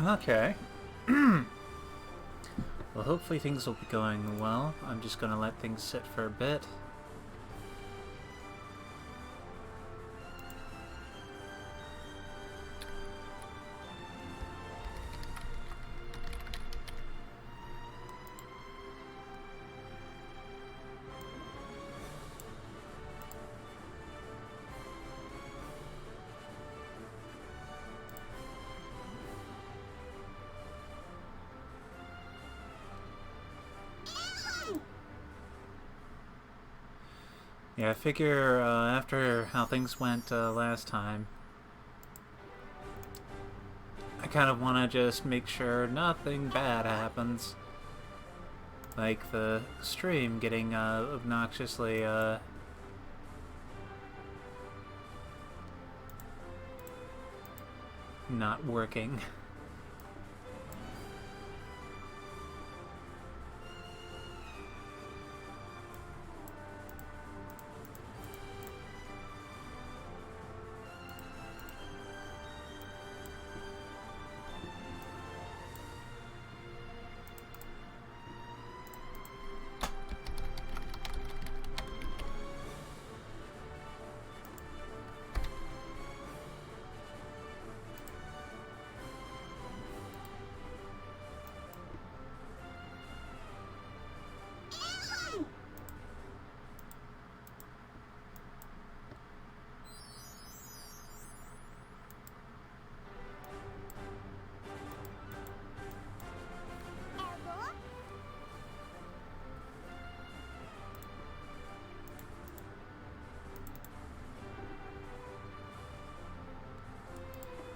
Okay. Well, hopefully things will be going well. I'm just gonna let things sit for a bit. Yeah, I figure after how things went last time, I kind of want to just make sure nothing bad happens. Like the stream getting obnoxiously not working.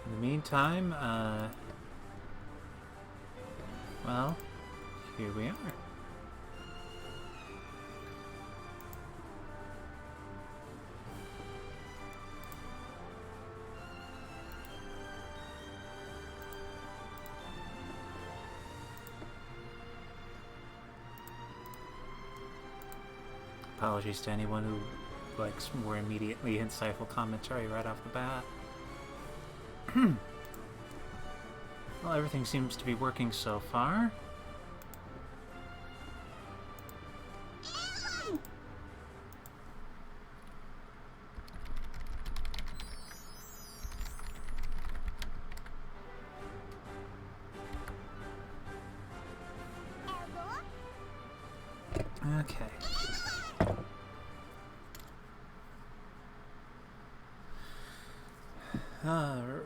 In the meantime, well, here we are. Apologies to anyone who likes more immediately insightful commentary right off the bat. Well, everything seems to be working so far. Okay. Alright.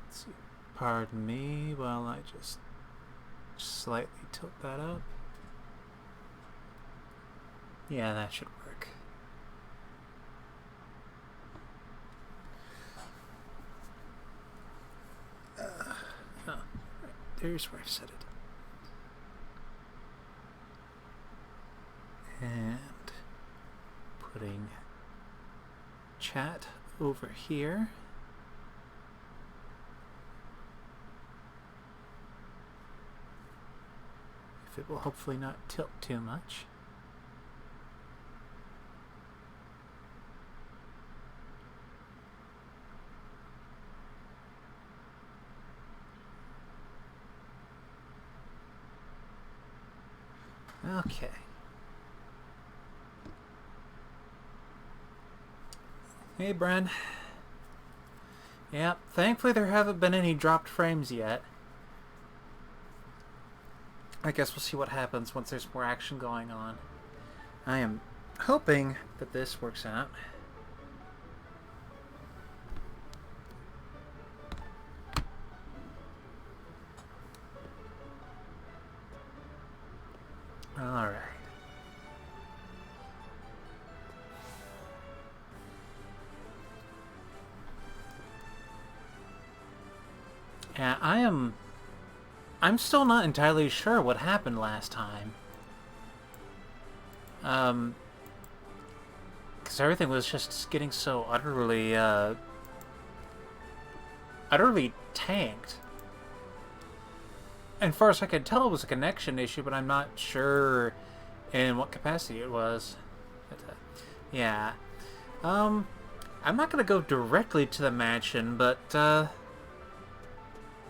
Let's see. Pardon me while I just slightly tilt that up. Yeah, that should work. Oh, right. There's where I set it. And putting chat over here. If it will hopefully not tilt too much. Okay. Hey, Bren. Yeah, thankfully there haven't been any dropped frames yet. I guess we'll see what happens once there's more action going on. I am hoping that this works out. Alright. Yeah, I'm still not entirely sure what happened last time. Because everything was just getting so utterly tanked. And far as I could tell, it was a connection issue, but I'm not sure in what capacity it was. But, yeah. I'm not gonna go directly to the mansion, but,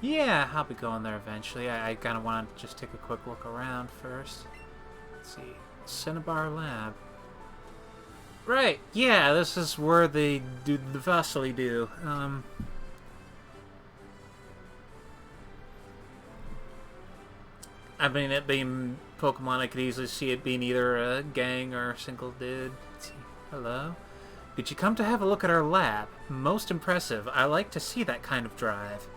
yeah, I'll be going there eventually. I kind of want to just take a quick look around first. Let's see. Cinnabar Lab. Right, yeah, this is where they do the Vasily do. I mean, it being Pokemon, I could easily see it being either a gang or a single dude. Let's see. Hello? Did you come to have a look at our lab? Most impressive. I like to see that kind of drive.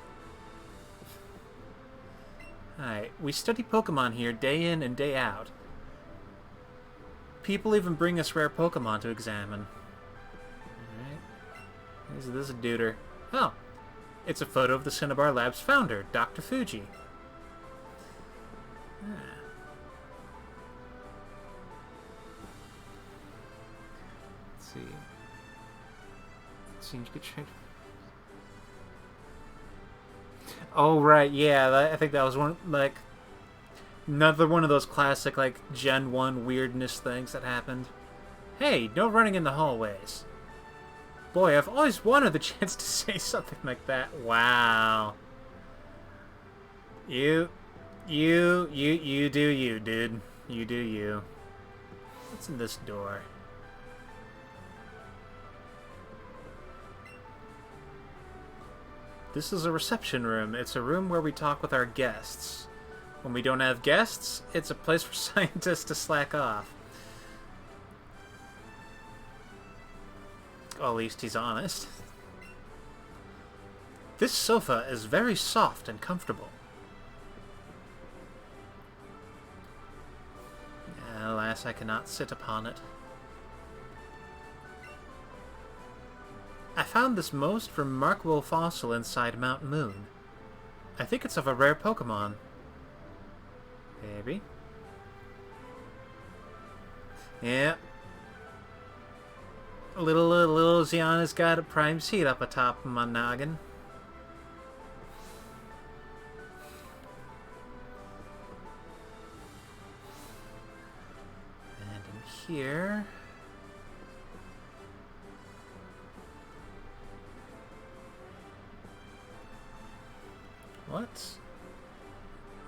Alright, we study Pokemon here day in and day out. People even bring us rare Pokemon to examine. Alright. This is a duder. Oh, it's a photo of the Cinnabar Lab's founder, Dr. Fuji. Ah. Let's see. Seems good trade. Oh right, yeah. I think that was one like another one of those classic like Gen 1 weirdness things that happened. Hey, no running in the hallways. Boy, I've always wanted the chance to say something like that. Wow. You do you, dude. You do you. What's in this door? This is a reception room. It's a room where we talk with our guests. When we don't have guests, it's a place for scientists to slack off. Well, at least he's honest. This sofa is very soft and comfortable. Alas, I cannot sit upon it. I found this most remarkable fossil inside Mount Moon. I think it's of a rare Pokemon. Maybe. Yeah. Little Ziana's got a prime seat up atop of my noggin. And in here...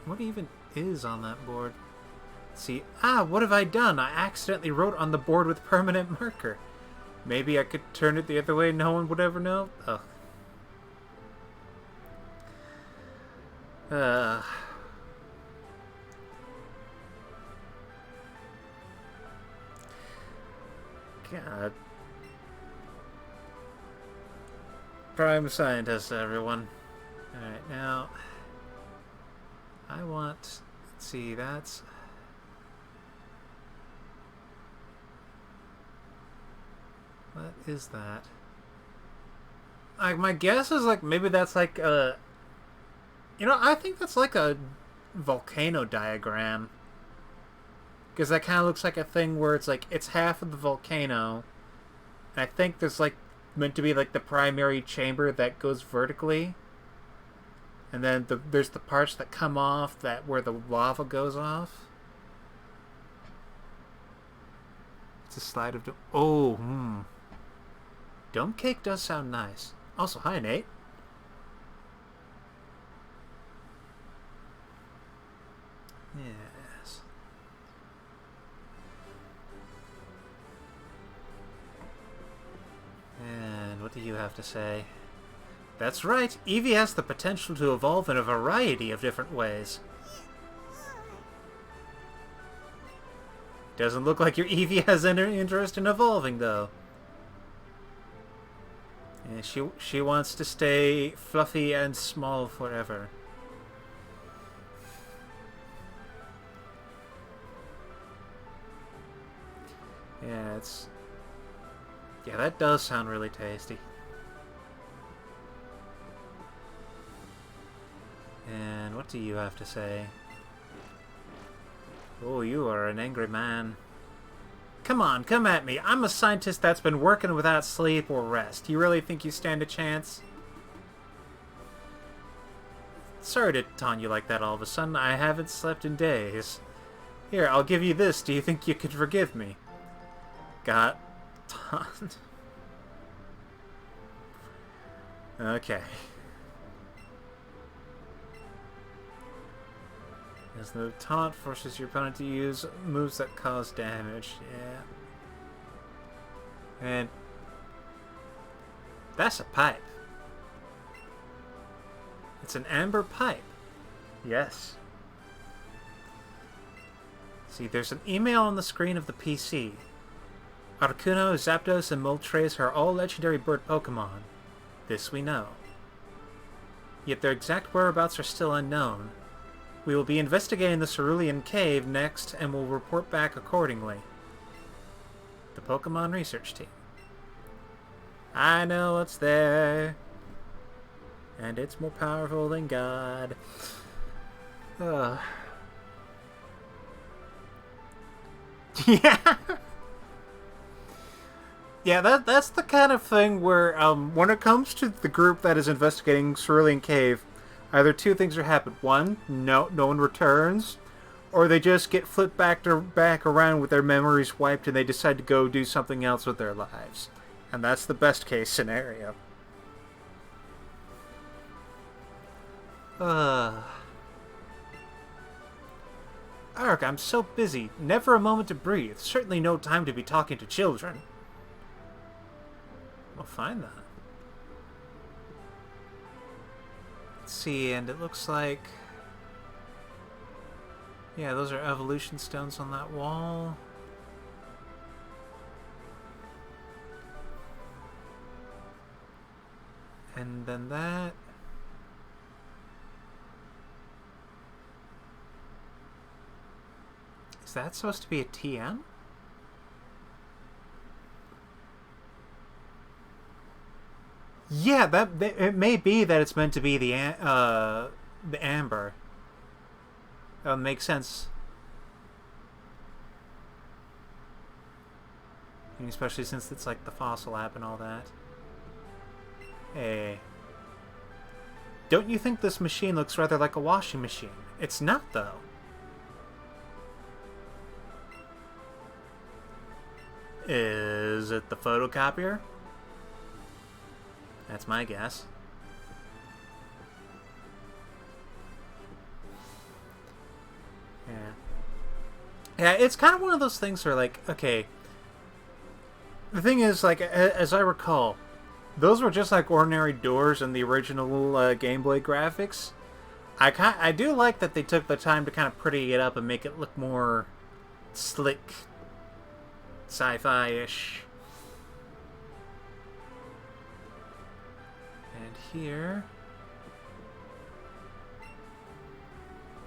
What even is on that board? Let's see. Ah, what have I done? I accidentally wrote on the board with permanent marker. Maybe I could turn it the other way and no one would ever know? Oh. God. Prime scientist, everyone. Alright, now... I want... Let's see, that's... What is that? Like, my guess is, like, maybe that's like a... You know, I think that's like a volcano diagram. Because that kind of looks like a thing where it's like, it's half of the volcano. And I think there's like, meant to be like the primary chamber that goes vertically. And then there's the parts that come off that where the lava goes off. It's a slide of... Dome cake does sound nice. Also, hi, Nate. Yes. And what do you have to say? That's right. Eevee has the potential to evolve in a variety of different ways. Doesn't look like your Eevee has any interest in evolving, though. Yeah, she wants to stay fluffy and small forever. Yeah, it's... Yeah, that does sound really tasty. And what do you have to say? Oh, you are an angry man. Come on, come at me. I'm a scientist that's been working without sleep or rest. You really think you stand a chance? Sorry to taunt you like that all of a sudden. I haven't slept in days. Here, I'll give you this. Do you think you could forgive me? Got taunt. Okay. As the taunt forces your opponent to use moves that cause damage. Yeah. And that's a pipe. It's an amber pipe. Yes. See, there's an email on the screen of the PC. Articuno, Zapdos, and Moltres are all legendary bird Pokemon. This we know. Yet their exact whereabouts are still unknown. We will be investigating the Cerulean Cave next and will report back accordingly. The Pokemon Research Team. I know what's there. And it's more powerful than God. Yeah. Yeah, that's the kind of thing where, when it comes to the group that is investigating Cerulean Cave, either two things are happening. One, no one returns, or they just get flipped back around with their memories wiped and they decide to go do something else with their lives. And that's the best case scenario. Ark, I'm so busy. Never a moment to breathe. Certainly no time to be talking to children. We'll find that. Let's see, and it looks like... yeah, those are evolution stones on that wall. And then that... is that supposed to be a TM? Yeah, it may be that it's meant to be the amber. That would make sense. And especially since it's like the fossil app and all that. Hey. Don't you think this machine looks rather like a washing machine? It's not, though. Is it the photocopier? That's my guess. Yeah. Yeah, it's kind of one of those things where, like, okay. The thing is, like, as I recall, those were just like ordinary doors in the original Game Boy graphics. I do like that they took the time to kind of pretty it up and make it look more slick, sci-fi-ish. And here...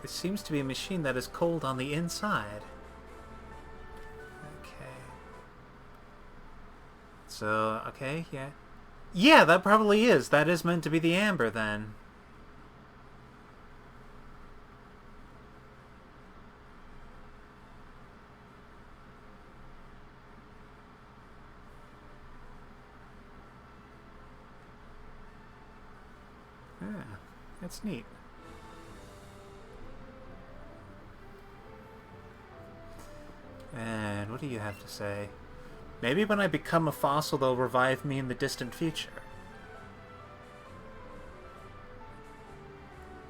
it seems to be a machine that is cold on the inside. Okay. So, okay, yeah. Yeah, that probably is. That is meant to be the amber, then. Yeah, that's neat. And what do you have to say? Maybe when I become a fossil, they'll revive me in the distant future.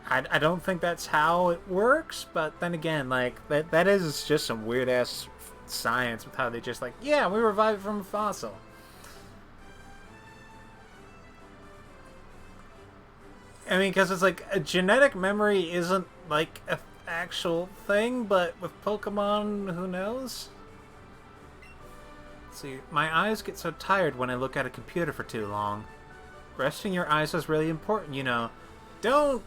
I don't think that's how it works, but then again, like, that is just some weird-ass science with how they just like, yeah, we revive from a fossil. I mean, because it's like, a genetic memory isn't, like, an actual thing, but with Pokemon, who knows? Let's see, my eyes get so tired when I look at a computer for too long. Resting your eyes is really important, you know. Don't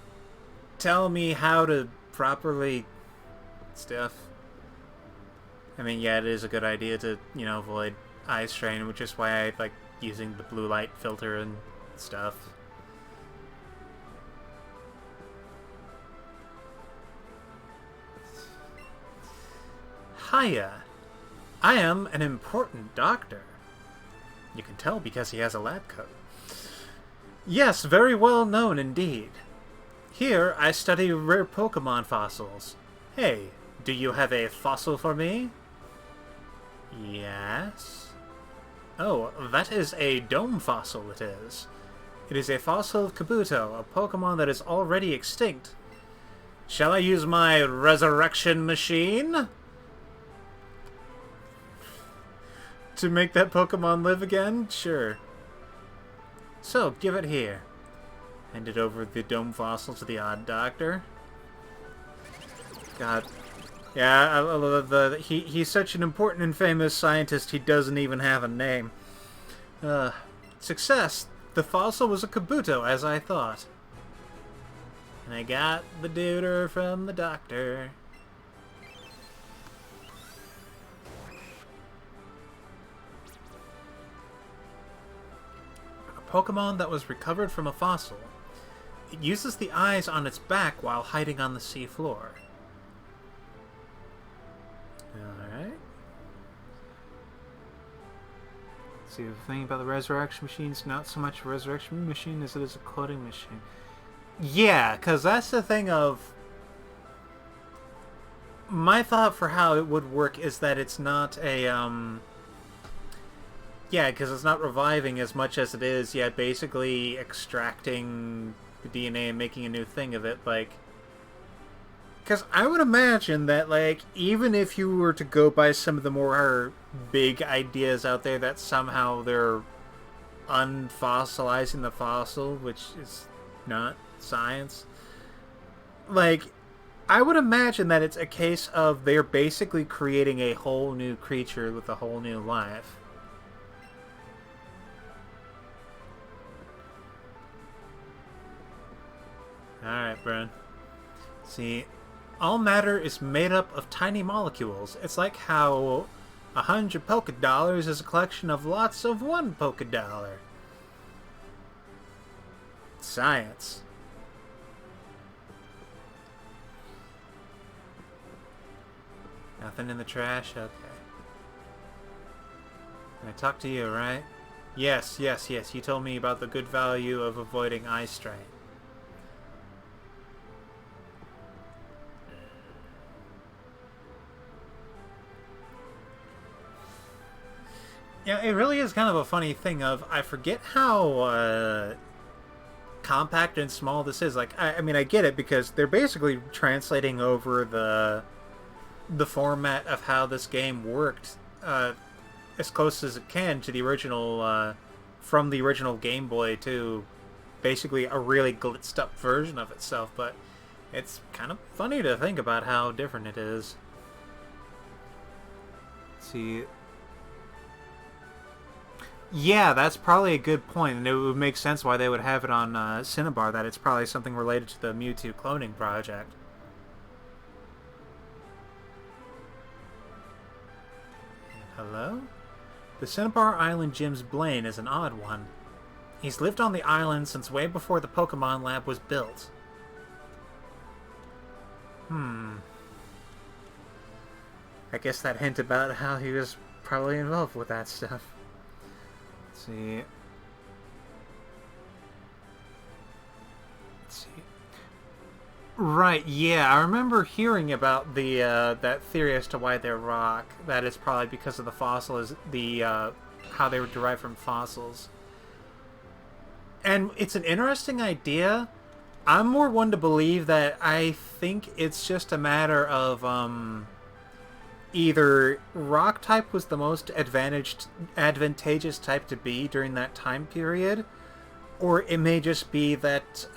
tell me how to properly stuff. I mean, yeah, it is a good idea to, you know, avoid eye strain, which is why I like using the blue light filter and stuff. Hiya. I am an important doctor. You can tell because he has a lab coat. Yes, very well known indeed. Here, I study rare Pokemon fossils. Hey, do you have a fossil for me? Yes. Oh, that is a dome fossil, it is. It is a fossil of Kabuto, a Pokemon that is already extinct. Shall I use my resurrection machine to make that Pokemon live again? Sure. So, give it here. Handed over the dome fossil to the odd doctor. God. Yeah, I love he's such an important and famous scientist, he doesn't even have a name. Success! The fossil was a Kabuto, as I thought. And I got the deuter from the doctor. A Pokemon that was recovered from a fossil. It uses the eyes on its back while hiding on the sea floor. Alright. See, the thing about the resurrection machine is not so much a resurrection machine as it is a cloning machine. Yeah, because that's the thing of... My thought for how it would work is that it's not a, yeah, because it's not reviving as much as it is, yeah, basically extracting the DNA and making a new thing of it, like... Because I would imagine that, like, even if you were to go by some of the more big ideas out there that somehow they're unfossilizing the fossil, which is not science, like, I would imagine that it's a case of they're basically creating a whole new creature with a whole new life. Alright, Bren. See, all matter is made up of tiny molecules. It's like how 100 polka dollars is a collection of lots of one polka dollar. Science. Nothing in the trash? Okay. I talked to you, right? Yes. You told me about the good value of avoiding eye strain. Yeah, it really is kind of a funny thing of, I forget how compact and small this is. Like, I mean, I get it because they're basically translating over the format of how this game worked as close as it can to the original, from the original Game Boy to basically a really glitzed up version of itself, but it's kind of funny to think about how different it is. Let's see. Yeah, that's probably a good point, and it would make sense why they would have it on Cinnabar, that it's probably something related to the Mewtwo cloning project. Hello? The Cinnabar Island Gym's Blaine is an odd one. He's lived on the island since way before the Pokemon Lab was built. I guess that hint about how he was probably involved with that stuff. Let's see. Right, yeah, I remember hearing about the that theory as to why they're rock. That it's probably because of the fossil, is the how they were derived from fossils. And it's an interesting idea. I'm more one to believe that I think it's just a matter of either rock type was the most advantageous type to be during that time period, or it may just be that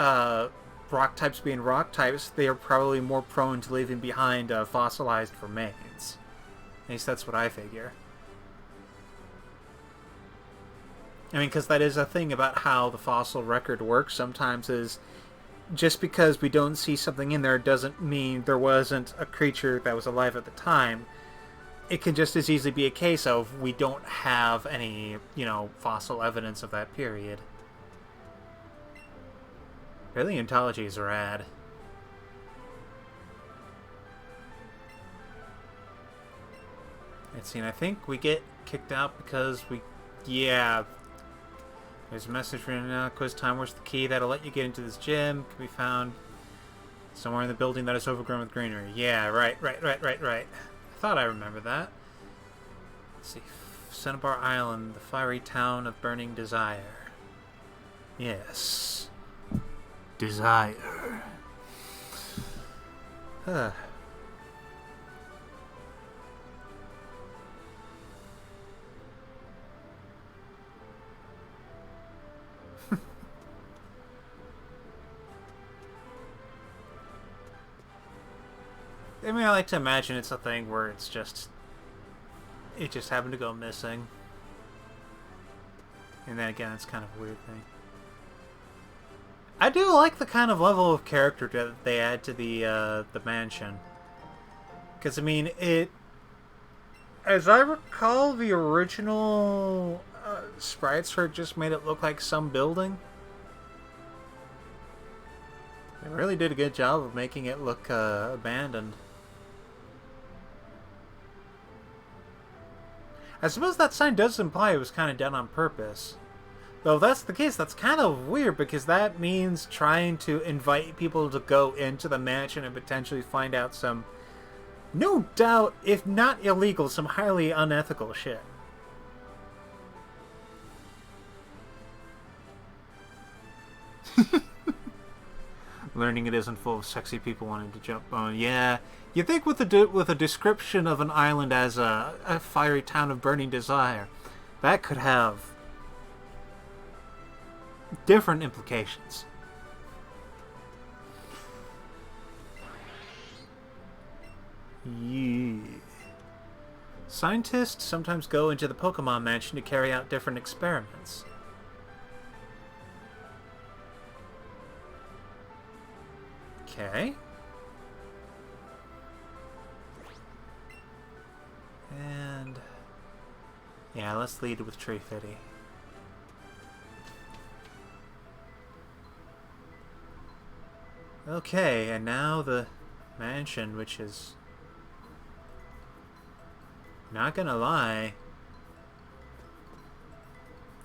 rock types being rock types, they are probably more prone to leaving behind fossilized remains. At least that's what I figure. I mean, because that is a thing about how the fossil record works sometimes, is just because we don't see something in there doesn't mean there wasn't a creature that was alive at the time. It can just as easily be a case of we don't have any, fossil evidence of that period. Paleontology is rad. Let's see, and I think we get kicked out because yeah. There's a message from quiz time. Where's the key that'll let you get into this gym? Can be found somewhere in the building that is overgrown with greenery. Yeah, right. I thought I remembered that. Let's see. Cinnabar Island, the fiery town of burning desire. Yes. Desire. Huh. I mean, I like to imagine it's a thing where it just happened to go missing. And then again, it's kind of a weird thing. I do like the kind of level of character that they add to the mansion. Because, I mean, as I recall, the original sprites for it just made it look like some building. They really did a good job of making it look abandoned. I suppose that sign does imply it was kind of done on purpose. Though if that's the case, that's kind of weird, because that means trying to invite people to go into the mansion and potentially find out some, no doubt, if not illegal, some highly unethical shit. Learning it isn't full of sexy people wanting to jump on. Yeah, you think with a description of an island as a fiery town of burning desire, that could have different implications. Yeah. Scientists sometimes go into the Pokemon Mansion to carry out different experiments. Okay. And yeah, let's lead with Tree Fitty. Okay, and now the mansion, which is, not gonna lie,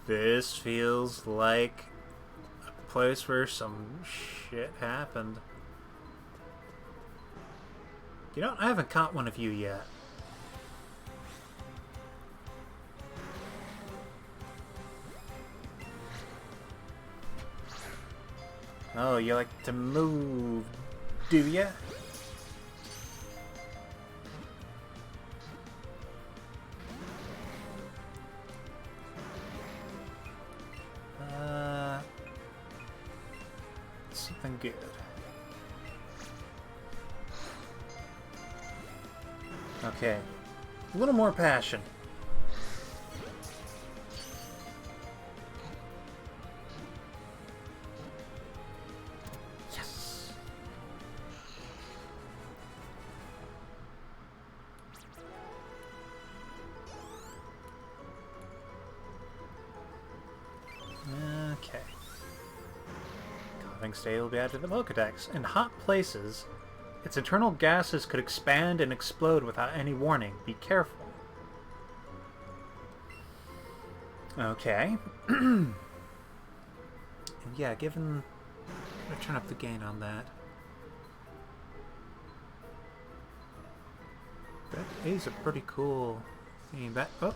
this feels like a place where some shit happened. You know, I haven't caught one of you yet. Oh, you like to move, do ya? Something good. Okay. A little more passion. Yes! Okay. Coughing Stay will be added to the Pokedex. In hot places, its internal gases could expand and explode without any warning. Be careful. Okay. And yeah, given... I'm gonna turn up the gain on that. That is a pretty cool theme. That... Oh!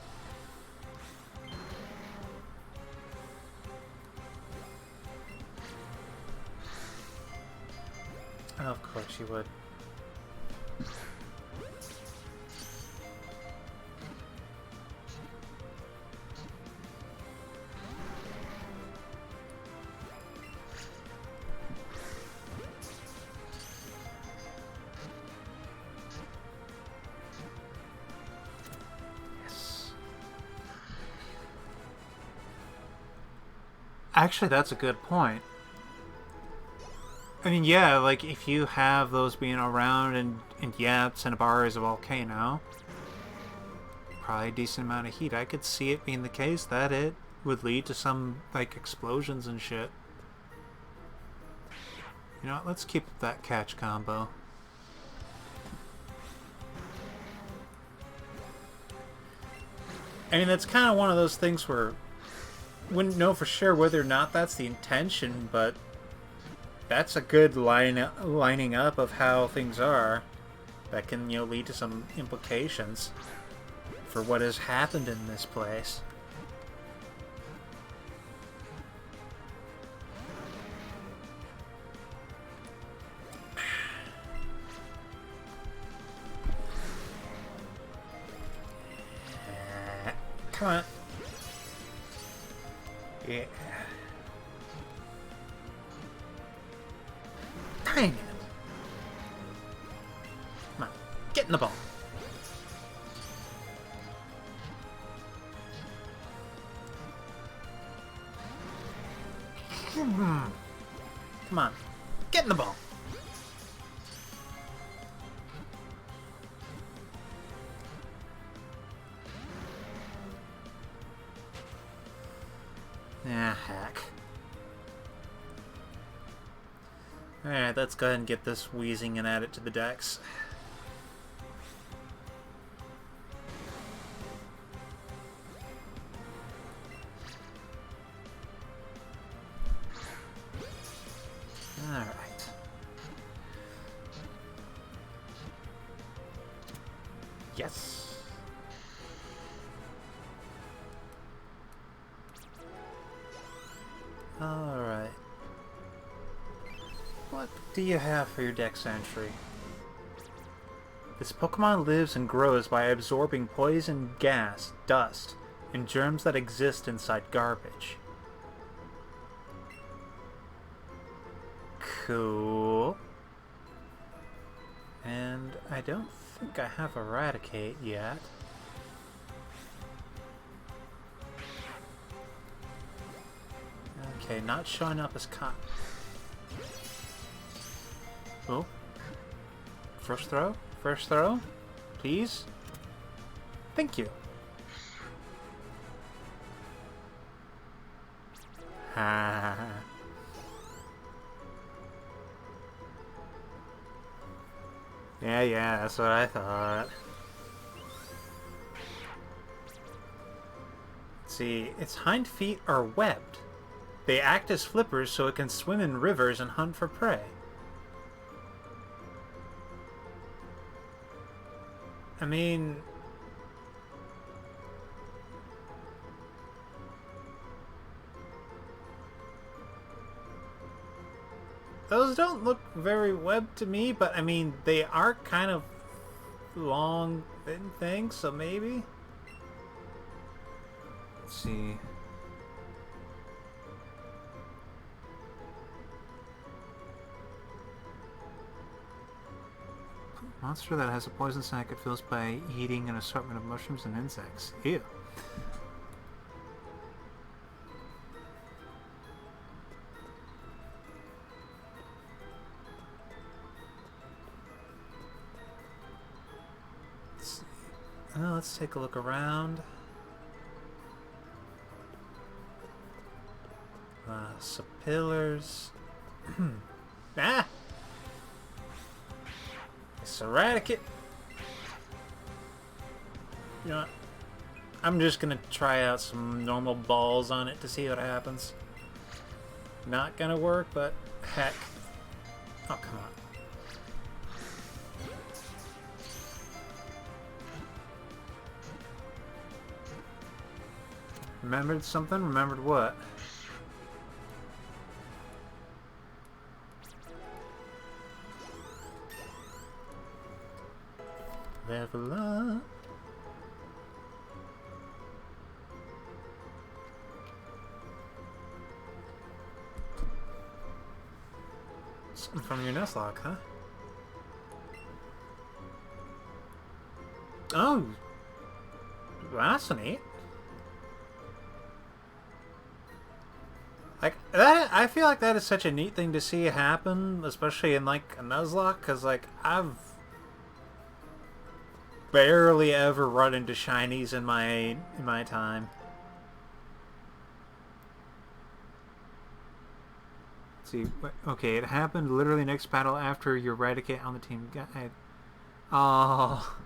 Oh, of course you would. Yes. Actually, that's a good point. I mean, yeah, like, if you have those being around, and yeah, Cinnabar is a volcano, probably a decent amount of heat, I could see it being the case that it would lead to some, like, explosions and shit. You know what, let's keep that catch combo. I mean, that's kind of one of those things where wouldn't know for sure whether or not that's the intention, but that's a good lining up of how things are that can, you know, lead to some implications for what has happened in this place. Come on. Yeah. Dang it. Come on. Get in the ball. Come on. Get in the ball. Ah, heck. Alright, let's go ahead and get this wheezing and add it to the dex. Alright. Yes. Alright. What do you have for your dex entry? This Pokemon lives and grows by absorbing poison gas, dust, and germs that exist inside garbage. Cool. And I don't think I have Eradicate yet. Okay, not showing up as cop. Oh. First throw? First throw? Please? Thank you. Ha. Yeah, that's what I thought. Let's see, its hind feet are webbed. They act as flippers so it can swim in rivers and hunt for prey. I mean... those don't look very webbed to me, but I mean, they are kind of long, thin things, so maybe? Let's see... monster that has a poison sac it fills by eating an assortment of mushrooms and insects. Ew. Let's see. Let's take a look around. Some pillars. Ah! Eradicate. You know what? I'm just gonna try out some normal balls on it to see what happens. Not gonna work, but heck. Oh, come on. Remembered something? Remembered what? Level up. Something from your Nuzlocke, huh? Oh, that's neat. Like that, I feel like that is such a neat thing to see happen, especially in like a Nuzlocke, because like I've barely ever run into shinies in my time. Let's see, okay, it happened literally next battle after you eradicate on the team. Oh.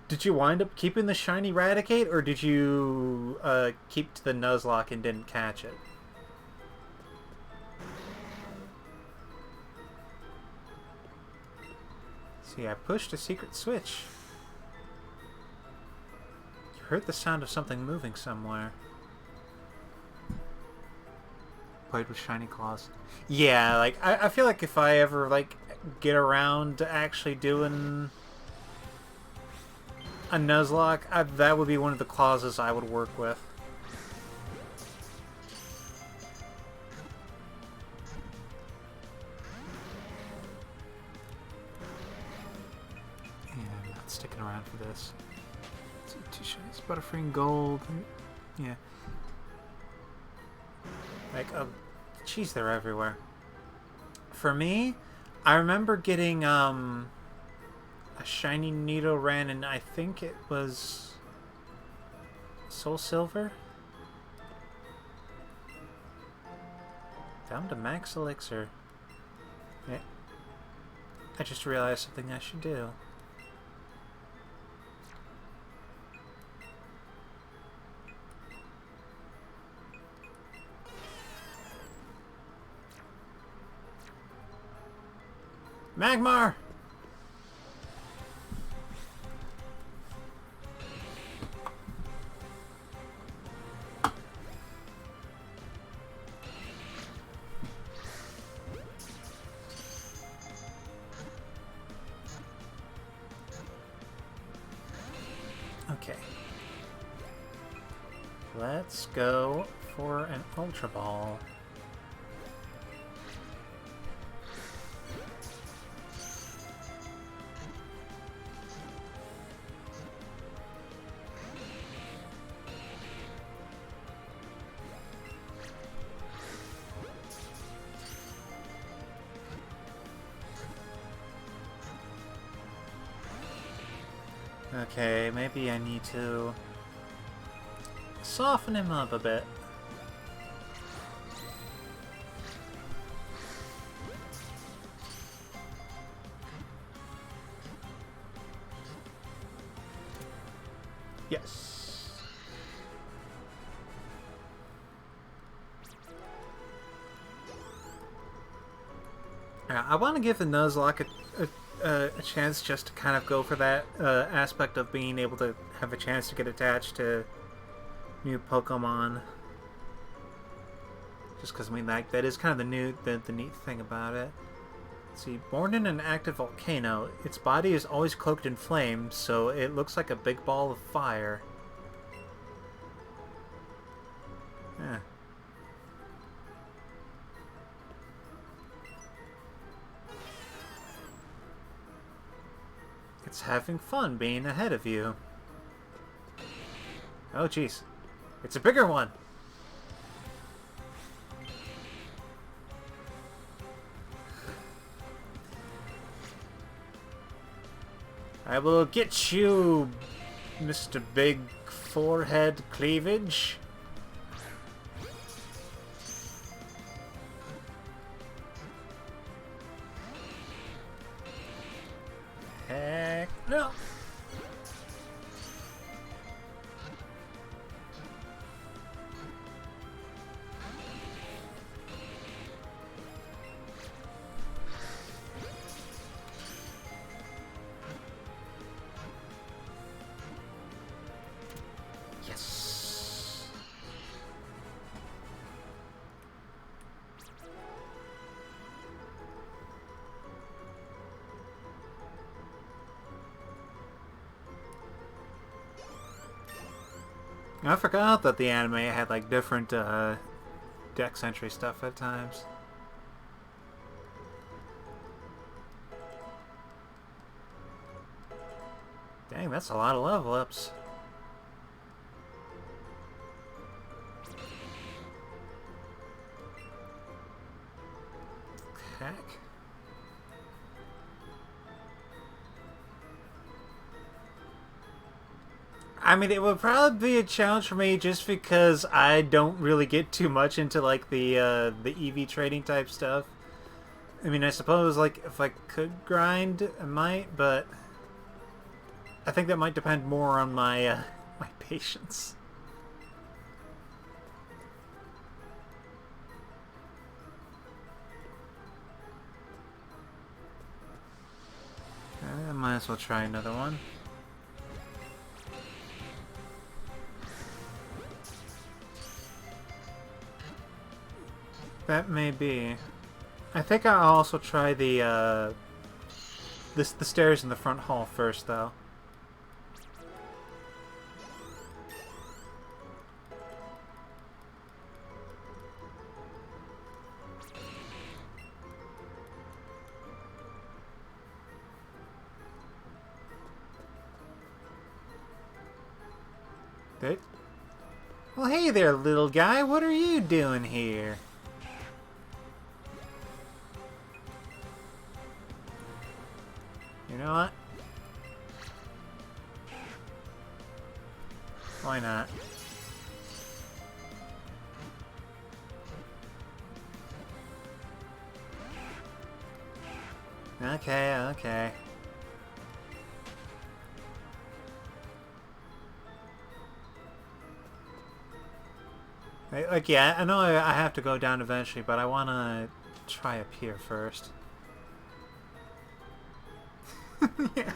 Did you wind up keeping the shiny Eradicate, or did you keep to the Nuzlocke and didn't catch it? See, I pushed a secret switch. You heard the sound of something moving somewhere. Played with shiny claws. Yeah, like, I feel like if I ever, like, get around to actually doing a Nuzlocke, that would be one of the clauses I would work with. Yeah, I'm not sticking around for this. Two shinies, Butterfree and Gold. Yeah. Like, geez, they're everywhere. For me, I remember getting, a shiny Nidoran, and I think it was Soul Silver? Down to Max Elixir. Yeah. I just realized something I should do. Magmar! Okay. Let's go for an Ultra Ball. Okay, maybe I need to soften him up a bit. Yes. I want to give the Nuzlocke a chance just to kind of go for that aspect of being able to have a chance to get attached to new Pokemon. Just because, I mean, that is kind of the neat thing about it. Let's see, born in an active volcano, its body is always cloaked in flames, so it looks like a big ball of fire. Yeah. It's having fun being ahead of you. Oh, jeez. It's a bigger one! I will get you, Mr. Big Forehead Cleavage. Heck no! Yes! I forgot that the anime had like different dex entry stuff at times. Dang, that's a lot of level ups. Heck. I mean, it would probably be a challenge for me just because I don't really get too much into like the Eevee trading type stuff. I mean, I suppose like if I could grind, I might, but I think that might depend more on my my patience. I might as well try another one. That may be. I think I'll also try the stairs in the front hall first, though. Well, hey there, little guy. What are you doing here? You know what? Why not? Okay, okay. Like, yeah, I know I have to go down eventually, but I want to try up here first. Yeah.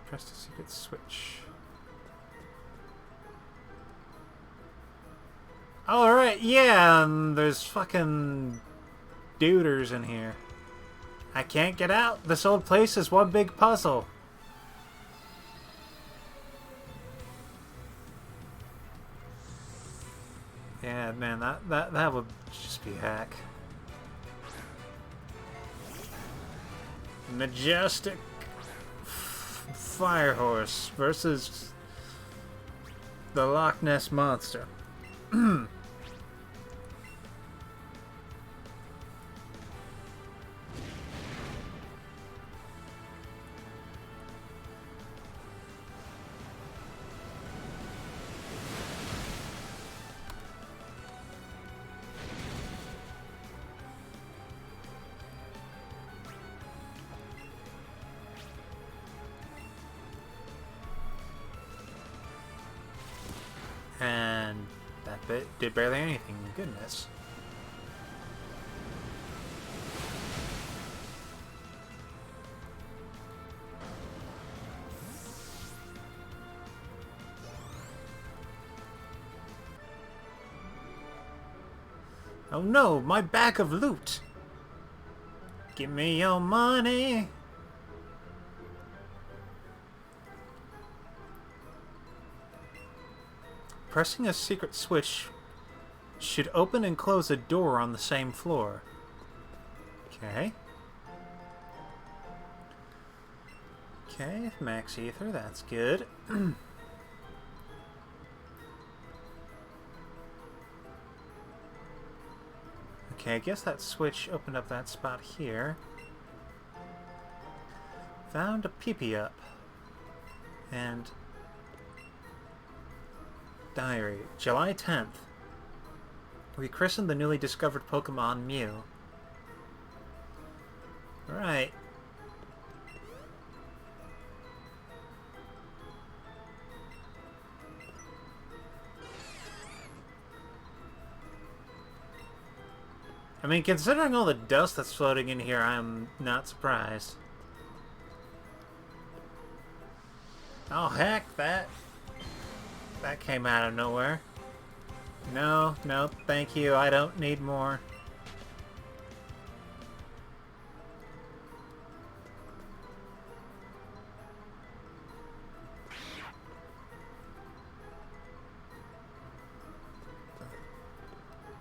Press the secret switch. Alright, yeah, there's fucking duders in here. I can't get out. This old place is one big puzzle. Yeah, man, that would just be hack. Majestic Firehorse versus the Loch Ness Monster. And that bit did barely anything. Goodness. Oh no, my bag of loot! Give me your money! Pressing a secret switch should open and close a door on the same floor. Okay. Okay, max ether, that's good. Okay, I guess that switch opened up that spot here. Found a peepee up. And diary, July 10th. We christened the newly discovered Pokemon Mew. Alright. I mean, considering all the dust that's floating in here, I'm not surprised. Oh, heck, that came out of nowhere. No, no, thank you. I don't need more.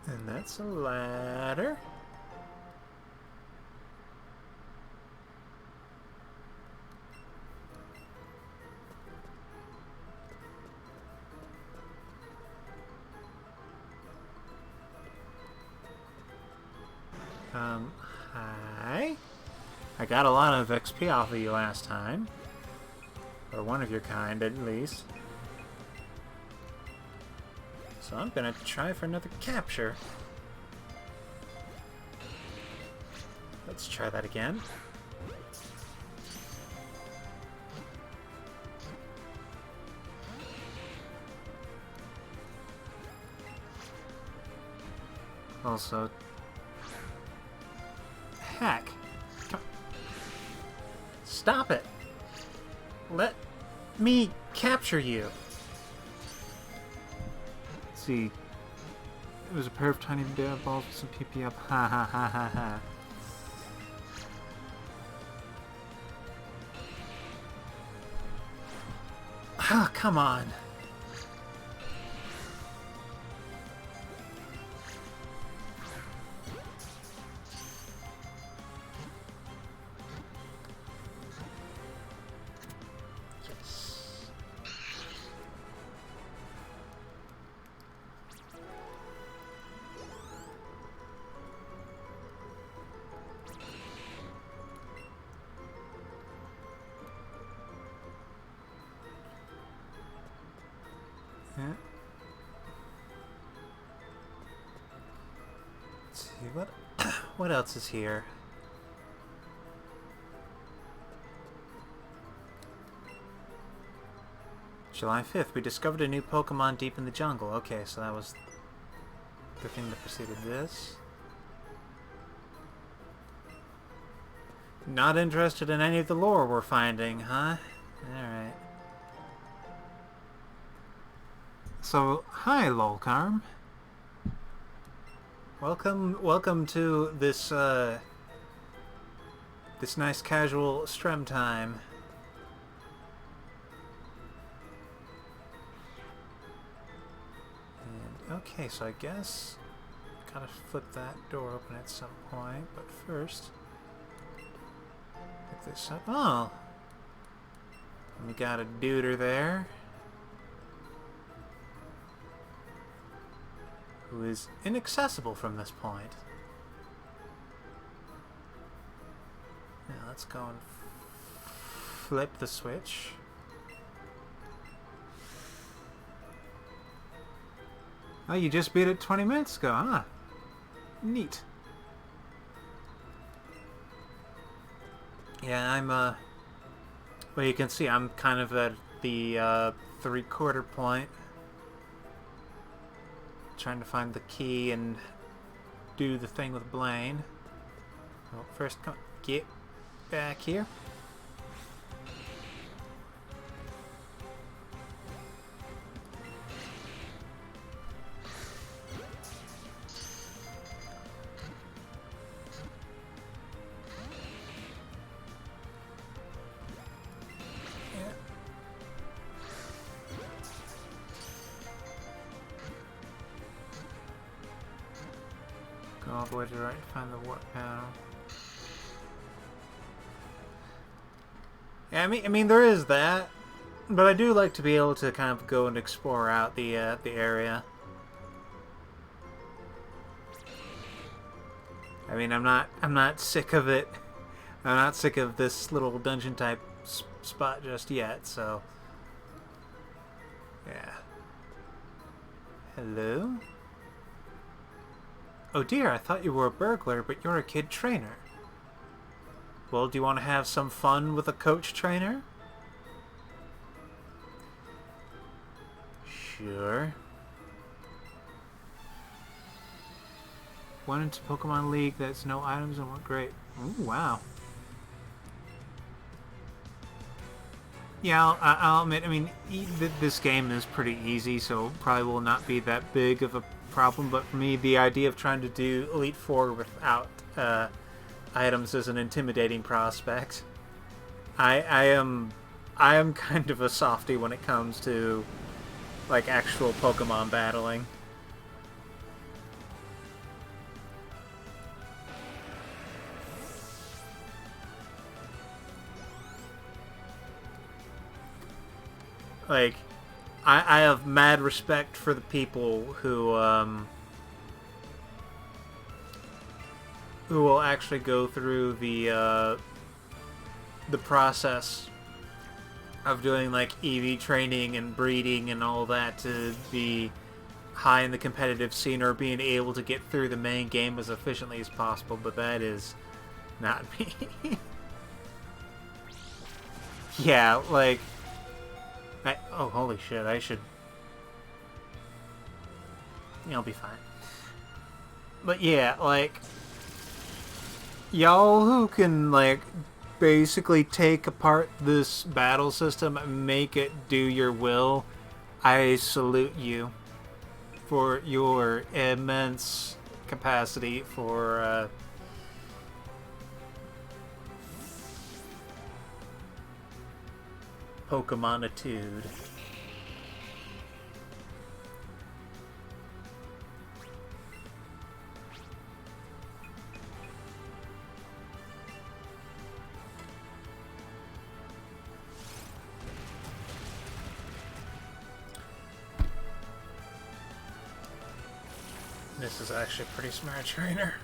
And that's a ladder. Hi. I got a lot of XP off of you last time. Or one of your kind, at least. So I'm gonna try for another capture. Let's try that again. Also, heck. Stop it. Let me capture you. Let's see. It was a pair of tiny bear balls with some PP up. Ha ha ha ha ha. Ah, come on. Yeah. Let's see what what else is here. July 5th, we discovered a new Pokemon deep in the jungle. Okay, so that was the thing that preceded this. Not interested in any of the lore we're finding, huh? Alright. So, hi, Lolcarm. Welcome to this, this nice casual strem time. And, okay, so I guess gotta flip that door open at some point, but first, pick this up. Oh! We got a duder there, who is inaccessible from this point. Now let's go and flip the switch. Oh, you just beat it 20 minutes ago, huh? Neat. Yeah, I'm, well, you can see I'm kind of at the, 3/4 point. Trying to find the key and do the thing with Blaine. Well, first, come get back here. Go all the way to the right to find the warp panel. Yeah, I mean, there is that, but I do like to be able to kind of go and explore out the area. I mean, I'm not sick of it. I'm not sick of this little dungeon type spot just yet. So, yeah. Hello? Oh dear, I thought you were a burglar, but you're a kid trainer. Well, do you want to have some fun with a coach trainer? Sure. Went into Pokemon League that's no items and went great. Ooh, wow. Yeah, I'll admit, I mean, this game is pretty easy, so probably will not be that big of a problem, but for me, the idea of trying to do Elite Four without items is an intimidating prospect. I am kind of a softie when it comes to like actual Pokemon battling. Like, I have mad respect for the people who will actually go through the process of doing like EV training and breeding and all that to be high in the competitive scene or being able to get through the main game as efficiently as possible, but that is not me. Yeah, like oh, holy shit, I should... I'll be fine. But yeah, like, y'all who can, like, basically take apart this battle system and make it do your will, I salute you for your immense capacity for, Pokemonitude. This is actually a pretty smart trainer.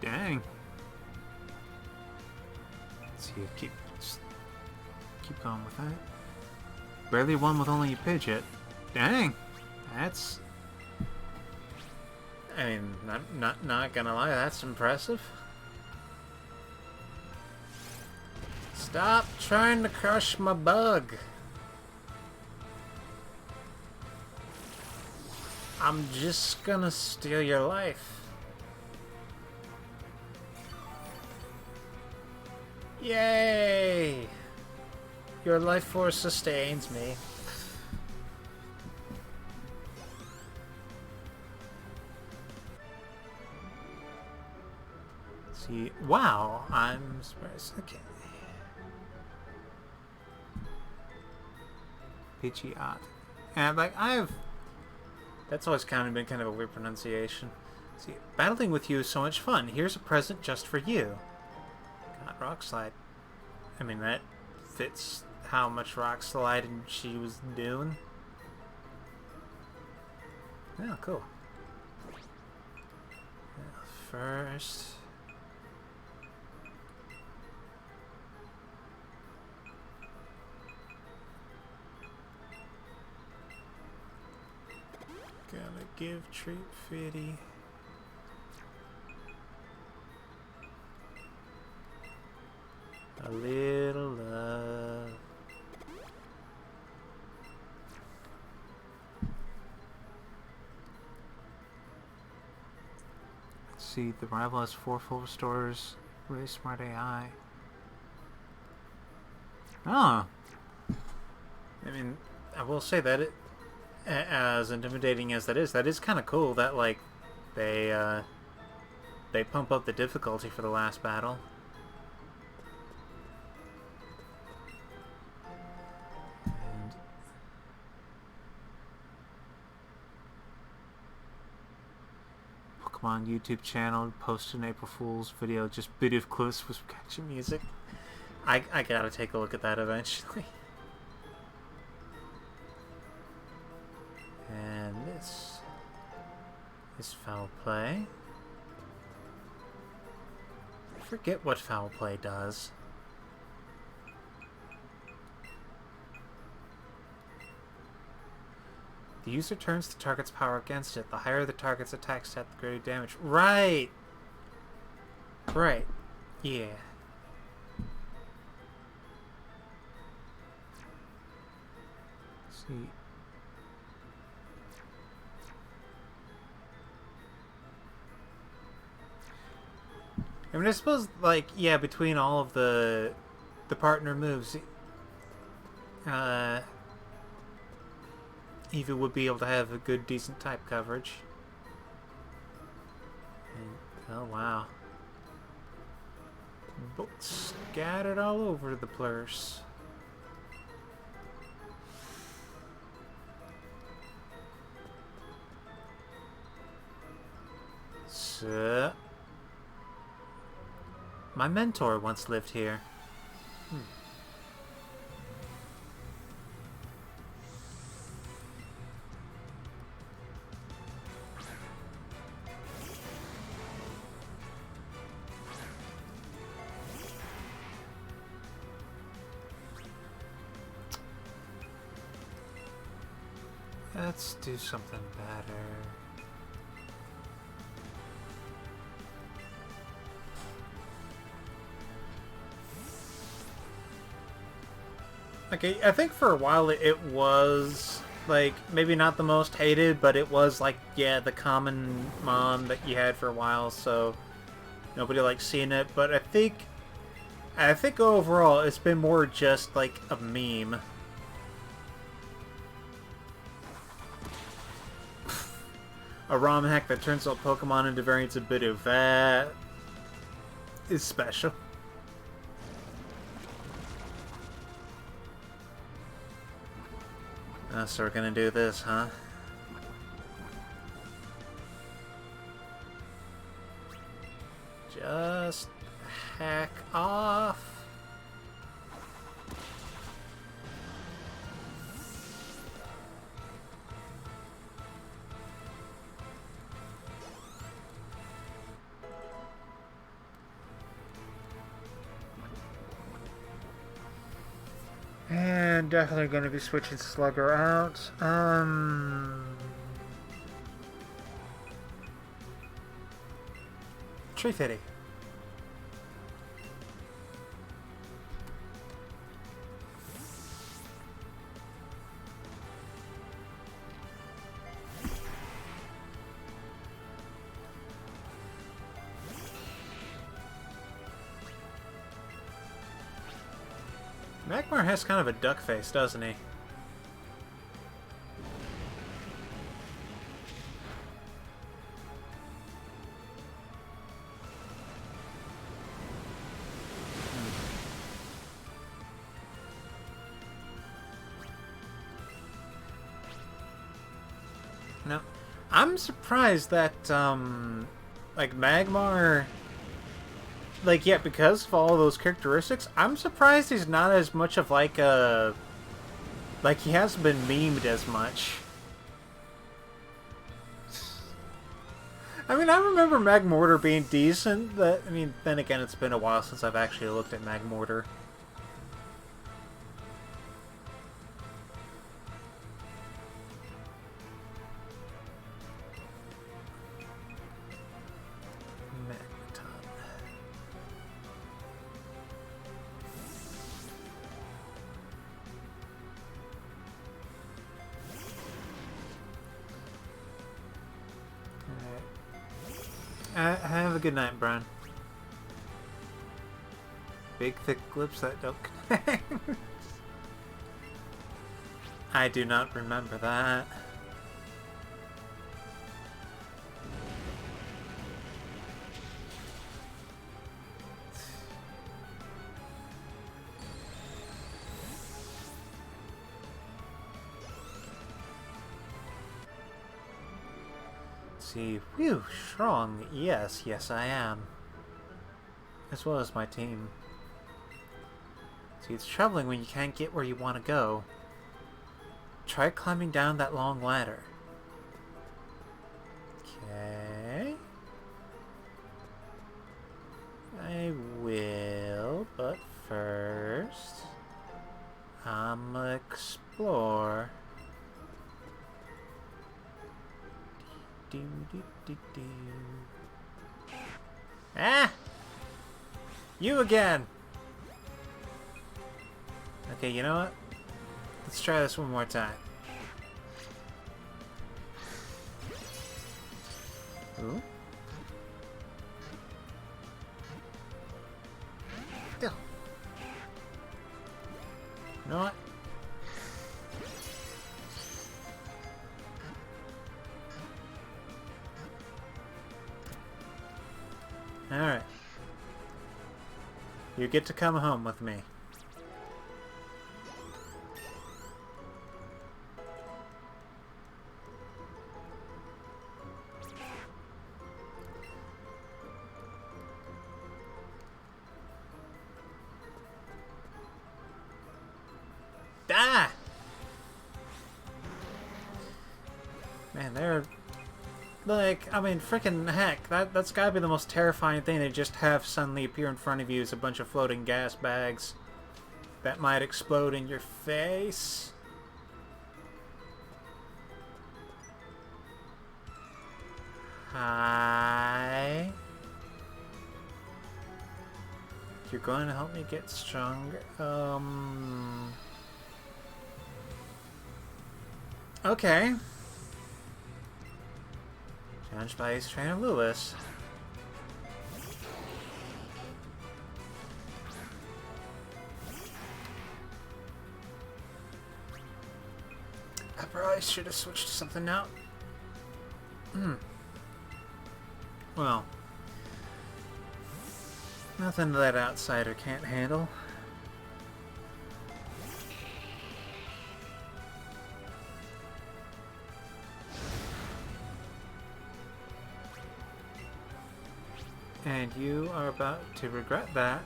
Dang. Let's see, keep going with that. Barely won with only a Pidgeot. Dang. That's... I mean, not gonna lie, that's impressive. Stop trying to crush my bug. I'm just gonna steal your life. Yay! Your life force sustains me. See, wow, I'm surprised. Okay. Pidgeot. And like that's always kind of been kind of a weird pronunciation. See, battling with you is so much fun. Here's a present just for you. God, Rock Slide. I mean, that fits how much Rock Sliding she was doing. Oh, cool. First... Gotta give Treat Fitty a little love. Let's see, the rival has 4 full restores. Really smart AI. Oh. I mean, I will say that it, as intimidating as that is kind of cool that like they pump up the difficulty for the last battle. And Pokemon YouTube channel posted an April Fool's video, just video clips with catchy music. I gotta take a look at that eventually. And this is Foul Play. I forget what Foul Play does. The user turns the target's power against it. The higher the target's attack stat, the greater damage. Right! Right. Yeah. Let's see. I mean, I suppose, like, yeah, between all of the partner moves, Eevee would be able to have a good, decent type coverage. And, oh, wow. Books scattered all over the place. So... my mentor once lived here. Let's do something better. Okay, I think for a while it was, like, maybe not the most hated, but it was, like, yeah, the common mon that you had for a while, so nobody liked seeing it. But I think overall it's been more just, like, a meme. A ROM hack that turns all Pokemon into variants of Bidoof. That is special. So we're gonna do this, huh? Just hack off. And definitely going to be switching Slugger out. Tree Fitty. Magmar has kind of a duck face, doesn't he? No. I'm surprised that, like, Magmar... Like, yeah, because of all those characteristics, I'm surprised he's not as much of, like, a... Like, he hasn't been memed as much. I mean, I remember Magmortar being decent. I mean, then again, it's been a while since I've actually looked at Magmortar. Have a good night, Brian. Big, thick lips that don't connect. I do not remember that. See, whew, strong. Yes, yes I am. As well as my team. See, it's troubling when you can't get where you want to go. Try climbing down that long ladder. Okay. I will, but first... I'ma explore. Ah! You again! Okay, you know what? Let's try this one more time. Ooh. Still. You know what? Alright. You get to come home with me. Ah! Man, they're... Like, I mean, freaking heck, that's gotta be the most terrifying thing to just have suddenly appear in front of you as a bunch of floating gas bags that might explode in your face. Hi. You're going to help me get stronger? Okay. Challenged by Ace Trainer Lewis. I probably should have switched to something out. Well. Nothing that outsider can't handle. And you are about to regret that.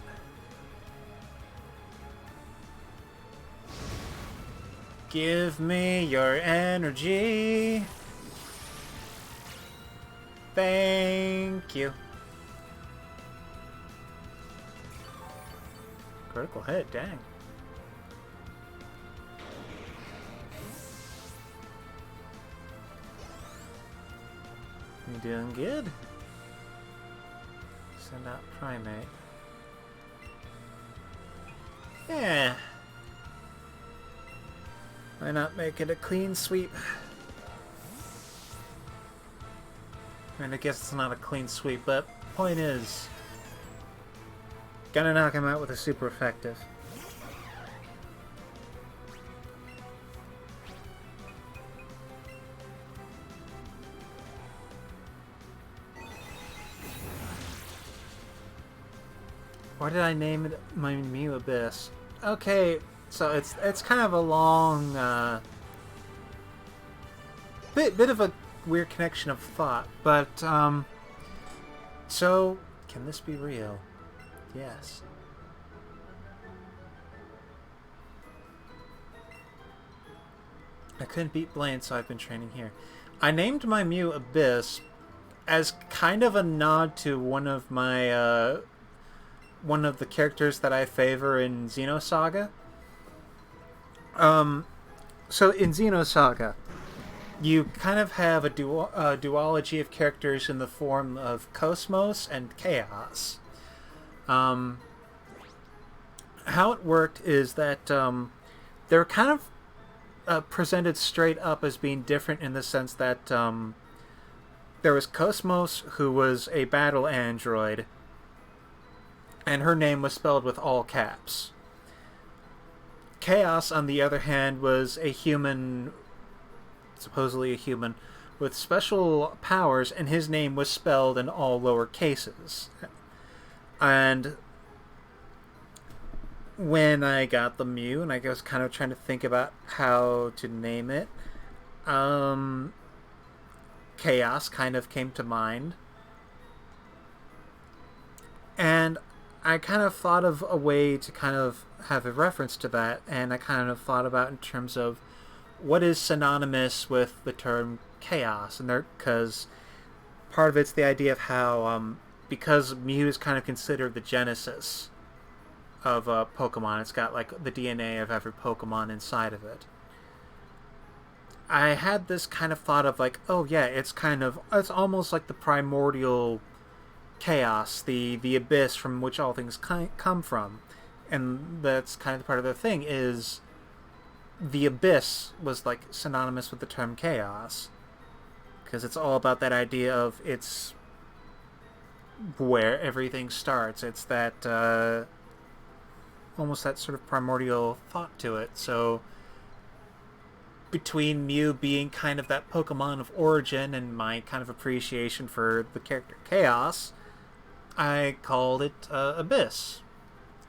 Give me your energy. Thank you. Critical hit, dang. You doing good? Send out Primate. Yeah. Why not make it a clean sweep? I mean, I guess it's not a clean sweep, but point is, gonna knock him out with a super effective. Why did I name it my Mew Abyss? Okay, so it's kind of a long, bit of a weird connection of thought, but so can this be real? Yes. I couldn't beat Blaine, so I've been training here. I named my Mew Abyss as kind of a nod to one of my one of the characters that I favor in Xenosaga. So in Xenosaga, you kind of have a duology of characters in the form of Cosmos and Chaos. How it worked is that they're kind of presented straight up as being different in the sense that there was Cosmos, who was a battle android, and her name was spelled with all caps. Chaos, on the other hand, was a human, supposedly a human, with special powers, and his name was spelled in all lower cases. And when I got the Mew, and I was kind of trying to think about how to name it, Chaos kind of came to mind. And I kind of thought of a way to kind of have a reference to that, and I kind of thought about in terms of what is synonymous with the term chaos, and because part of it's the idea of how because Mew is kind of considered the genesis of Pokemon. It's got like the DNA of every Pokemon inside of it. I had this kind of thought of like, oh yeah, it's almost like the primordial chaos, the abyss from which all things come from. And that's kind of the part of the thing is the abyss was like synonymous with the term chaos, because it's all about that idea of it's where everything starts. It's that almost that sort of primordial thought to it. So between Mew being kind of that Pokemon of origin and my kind of appreciation for the character Chaos, I called it Abyss,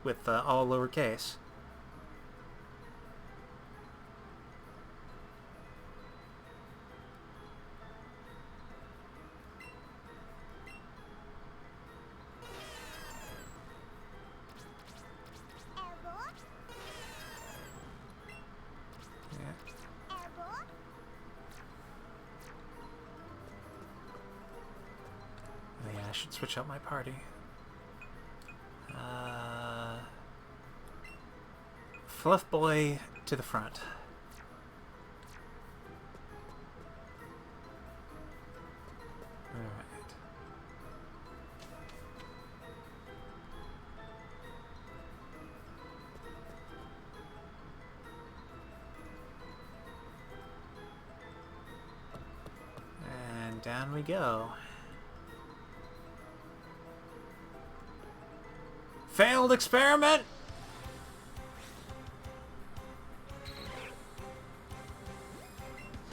with all lowercase. I should switch out my party. Fluff Boy to the front. Alright. And down we go. Failed experiment!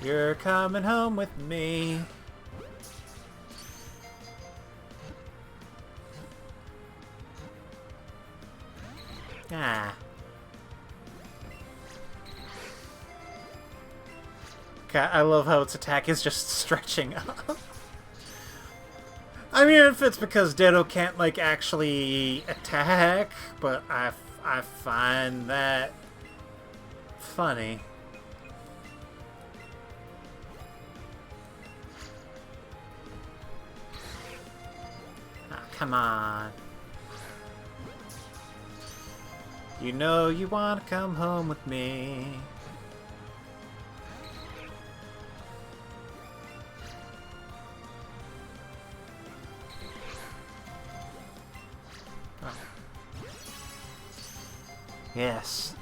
You're coming home with me. Ah. God, I love how its attack is just stretching up. I mean, if it's because Ditto can't, like, actually attack, but I find that funny. Ah, come on. You know you want to come home with me. Yes.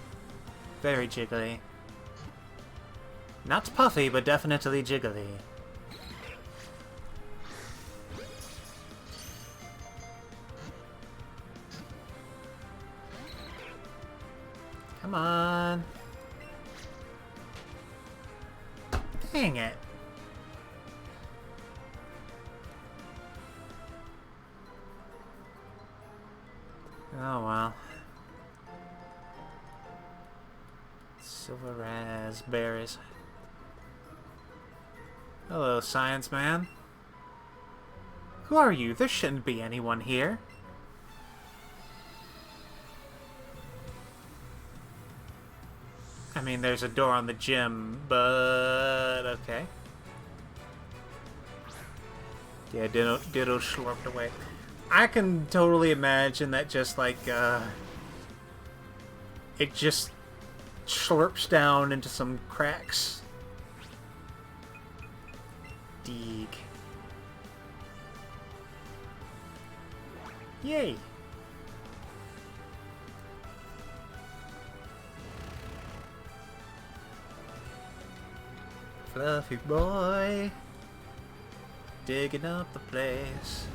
Very jiggly. Not puffy, but definitely jiggly. Come on. Dang it. Oh well. Silver raspberries. Hello, science man. Who are you? There shouldn't be anyone here. I mean, there's a door on the gym, but okay. Yeah, Ditto slurped away. I can totally imagine that just like, it just slurps down into some cracks. Deeg. Yay! Fluffy boy, digging up the place.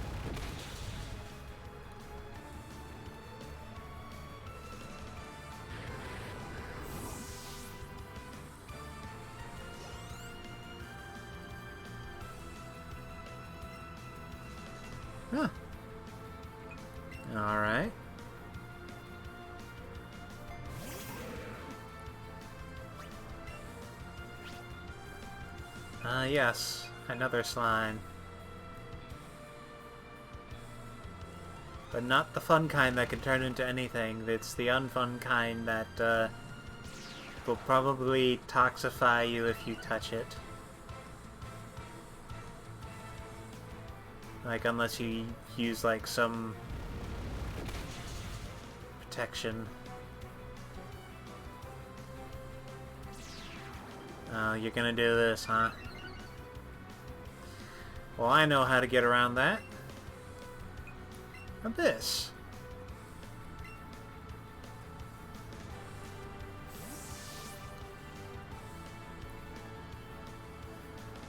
Huh. Alright. Yes. Another slime. But not the fun kind that can turn into anything. It's the unfun kind that, will probably toxify you if you touch it. Like, unless you use, like, some protection. Oh, you're gonna do this, huh? Well, I know how to get around that. Abyss.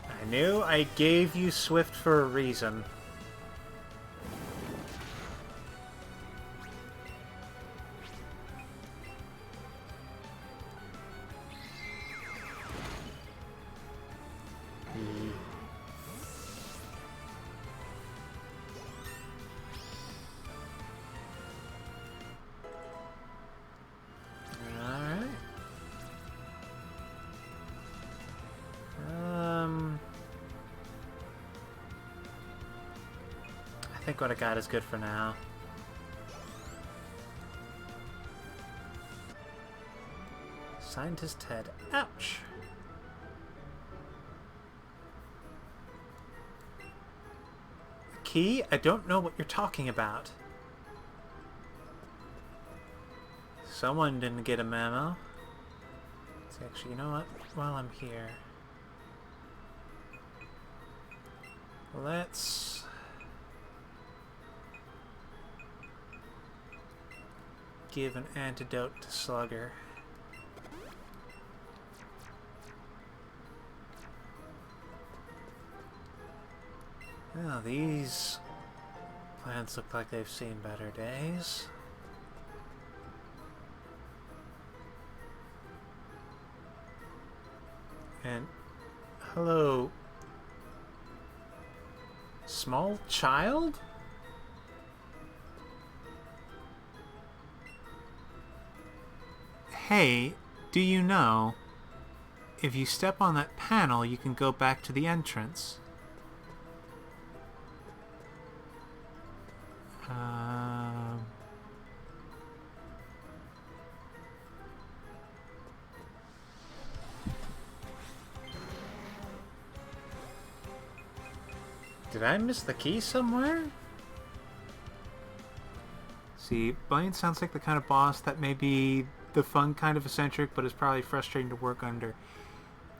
I knew I gave you Swift for a reason. I think what I got is good for now. Scientist head. Ouch! Key? I don't know what you're talking about. Someone didn't get a memo. So actually, you know what? While I'm here, let's give an antidote to Slugger. Oh, these plants look like they've seen better days. And hello, small child? Hey, do you know, if you step on that panel, you can go back to the entrance. Did I miss the key somewhere? See, Blaine sounds like the kind of boss that may be the fun kind of eccentric, but is probably frustrating to work under.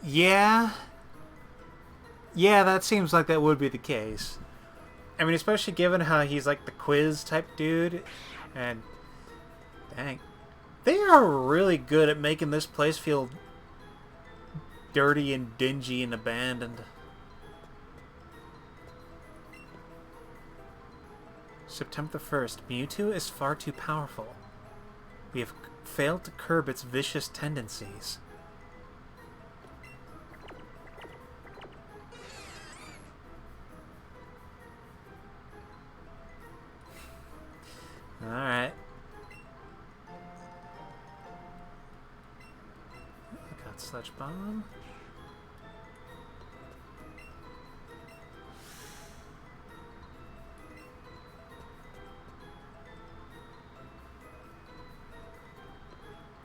Yeah. Yeah, that seems like that would be the case. I mean, especially given how he's like the quiz type dude. And, dang. They are really good at making this place feel dirty and dingy and abandoned. September 1st. Mewtwo is far too powerful. We have failed to curb its vicious tendencies. Alright. I got Sludge Bomb.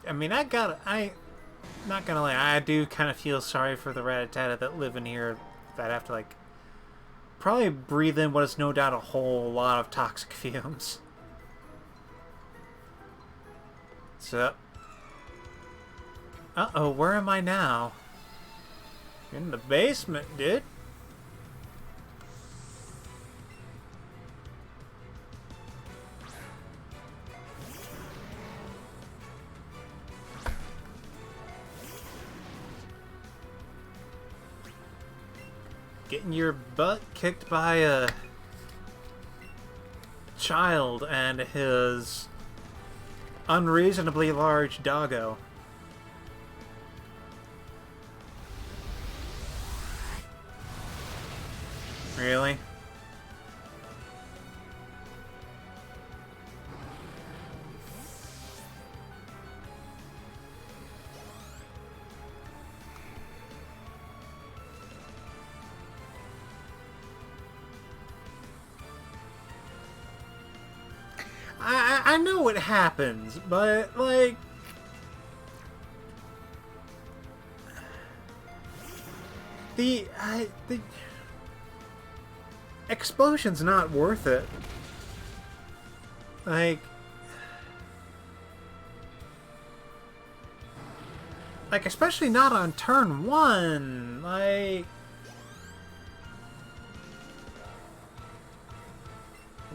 I mean, not gonna lie, I do kind of feel sorry for the Rattata that live in here that have to, like, probably breathe in what is no doubt a whole lot of toxic fumes. So, uh-oh, where am I now? In the basement, dude. Getting your butt kicked by a child and his unreasonably large doggo. Really? I know what happens, but, like... The explosion's not worth it. Like, especially not on turn 1. Like...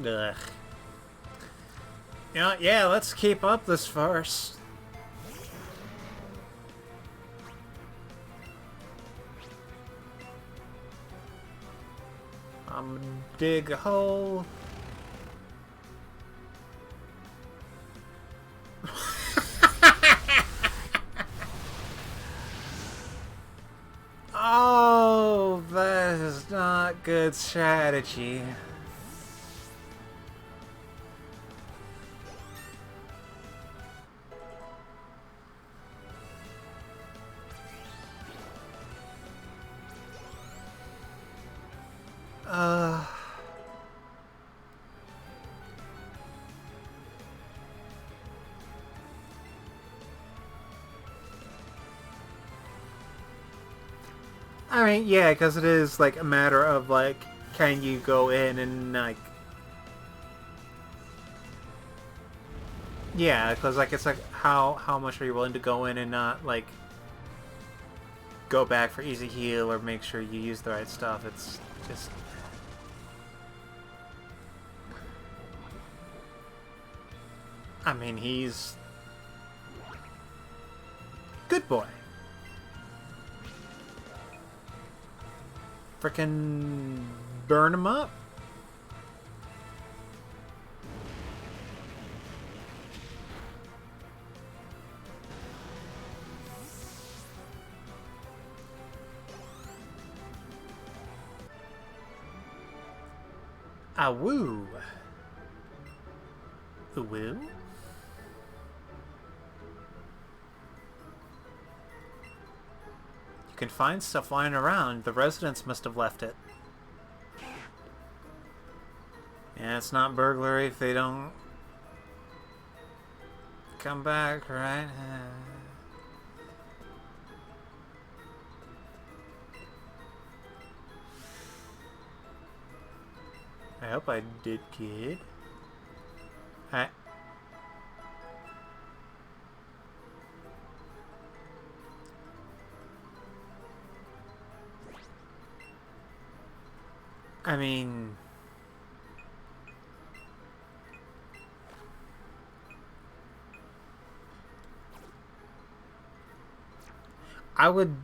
Ugh. You know, yeah, let's keep up this farce. I'm gonna dig a hole. Oh, that is not good strategy. I mean, yeah, because it is, like, a matter of, like, can you go in and, like... Yeah, because, like, it's like, how much are you willing to go in and not, like, go back for easy heal or make sure you use the right stuff. It's just... I mean, he's... good boy. Frickin' burn him up. Ah, woo. Woo? You can find stuff lying around. The residents must have left it. Yeah, it's not burglary if they don't come back, right? I hope I did good. I mean... I would.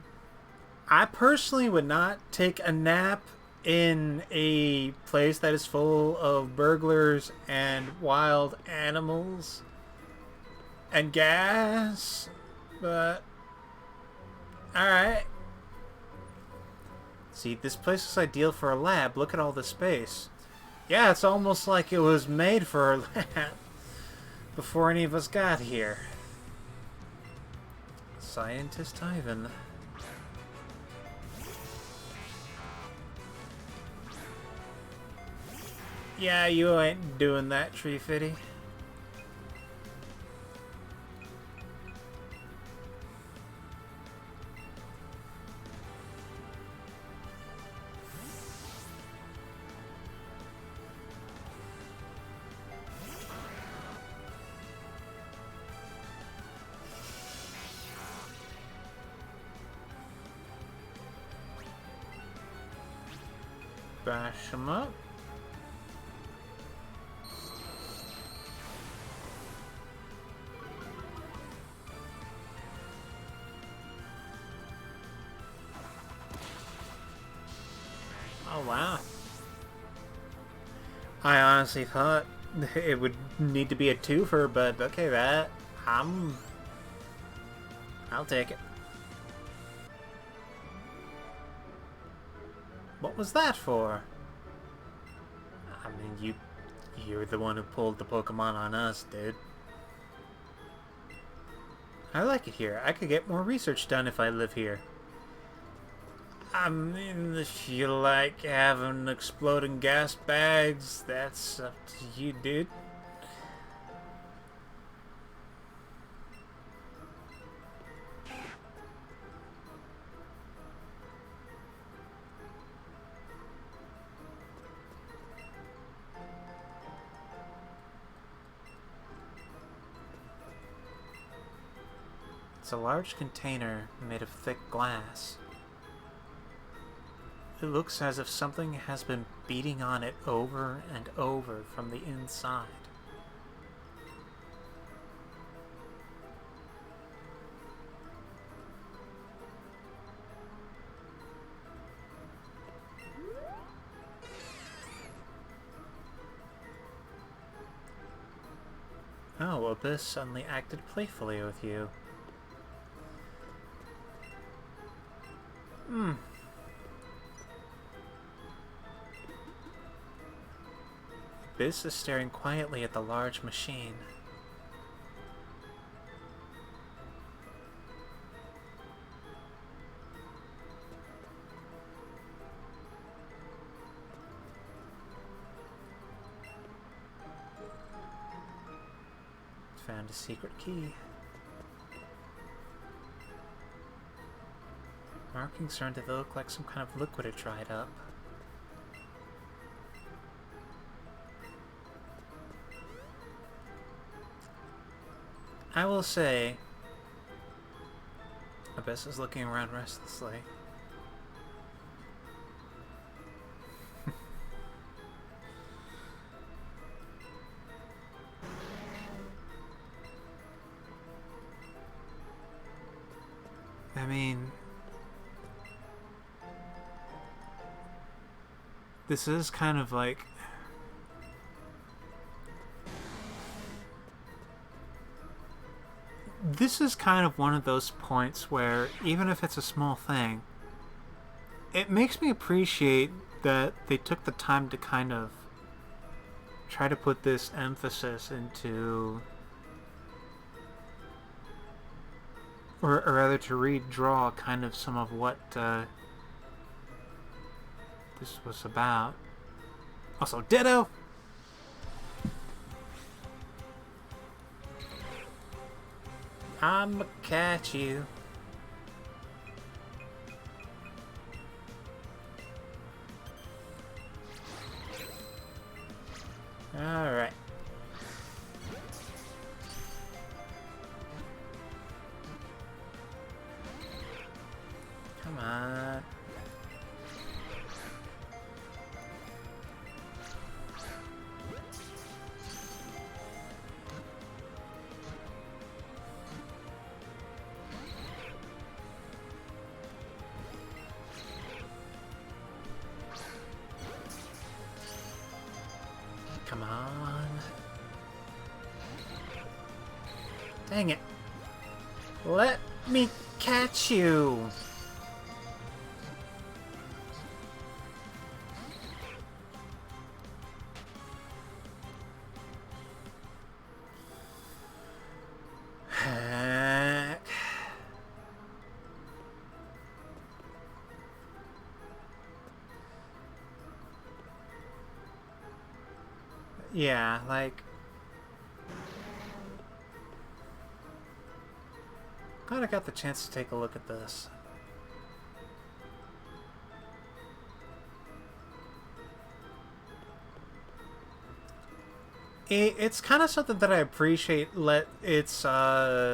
I personally would not take a nap in a place that is full of burglars and wild animals and gas. But alright. See, this place is ideal for a lab. Look at all the space. Yeah, it's almost like it was made for a lab before any of us got here. Scientist Ivan. Yeah, you ain't doing that, Tree Fitty. Bash him up. Oh, wow. I honestly thought it would need to be a twofer, but okay, I'll take it. What was that for? I mean, you're the one who pulled the Pokemon on us, dude. I like it here. I could get more research done if I live here. I mean, if you like having exploding gas bags, that's up to you, dude. It's a large container made of thick glass. It looks as if something has been beating on it over and over from the inside. Oh, Abyss suddenly acted playfully with you. Abyss is staring quietly at the large machine. Found a secret key. Markings starting to look like some kind of liquid had dried up. I will say, Abyss is looking around restlessly. I mean, this is kind of like... This is kind of one of those points where, even if it's a small thing, it makes me appreciate that they took the time to kind of try to put this emphasis into... Or rather to redraw kind of some of what this was about. Also, Ditto! I'ma catch you. Alright. Come on. on. Dang it. Let me catch you. Heck. Yeah, like... Glad I got the chance to take a look at this. It's kind of something that I appreciate. It's okay,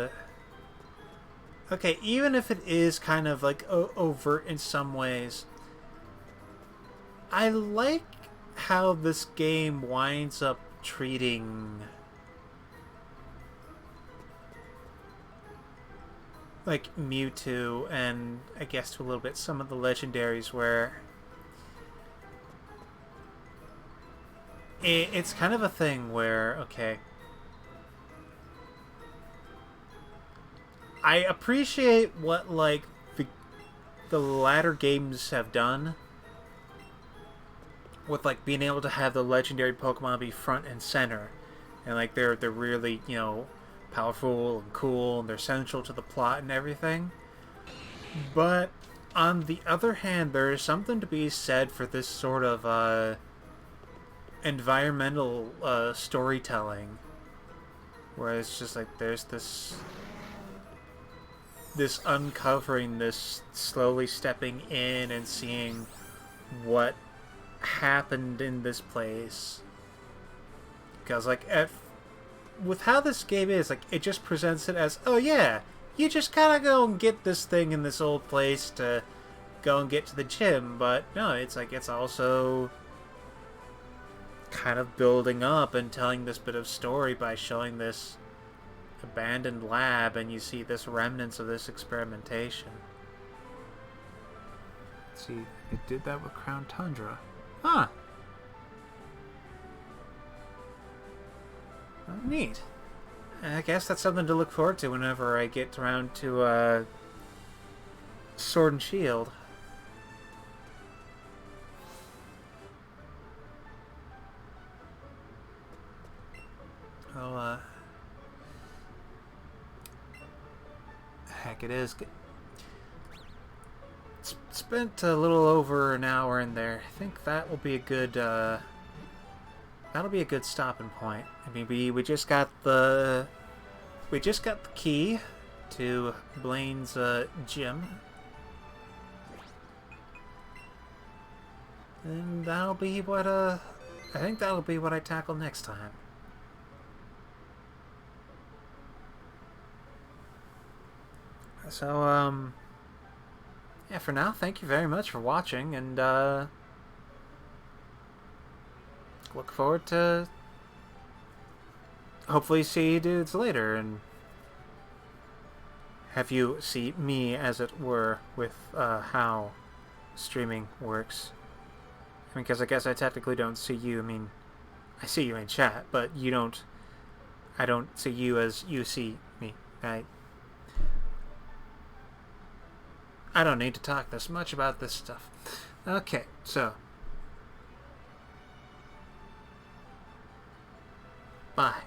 even if it is kind of like overt in some ways, I like how this game winds up treating like Mewtwo and I guess to a little bit some of the legendaries, where it's kind of a thing where, okay, I appreciate what like the latter games have done with like being able to have the legendary Pokemon be front and center, and like they're really, you know, powerful and cool, and they're central to the plot and everything. But on the other hand, there is something to be said for this sort of environmental storytelling, where it's just like there's this uncovering, this slowly stepping in and seeing what happened in this place. Because like with how this game is, like it just presents it as, oh yeah, you just gotta go and get this thing in this old place to go and get to the gym. But no, it's like it's also kind of building up and telling this bit of story by showing this abandoned lab, and you see this remnants of this experimentation. Let's see, it did that with Crown Tundra. Huh. Neat. I guess that's something to look forward to whenever I get around to Sword and Shield. Oh, heck, it is. Spent a little over an hour in there. I think that will be a good, that'll be a good stopping point. I mean, we just got the key to Blaine's gym, and that'll be what I think that'll be what I tackle next time. So yeah, for now, thank you very much for watching, and look forward to hopefully see you dudes later and have you see me, as it were, with how streaming works. I mean, because I guess I technically don't see you. I mean, I see you in chat, but you don't. I don't see you as you see me. I don't need to talk this much about this stuff. Okay, so bye.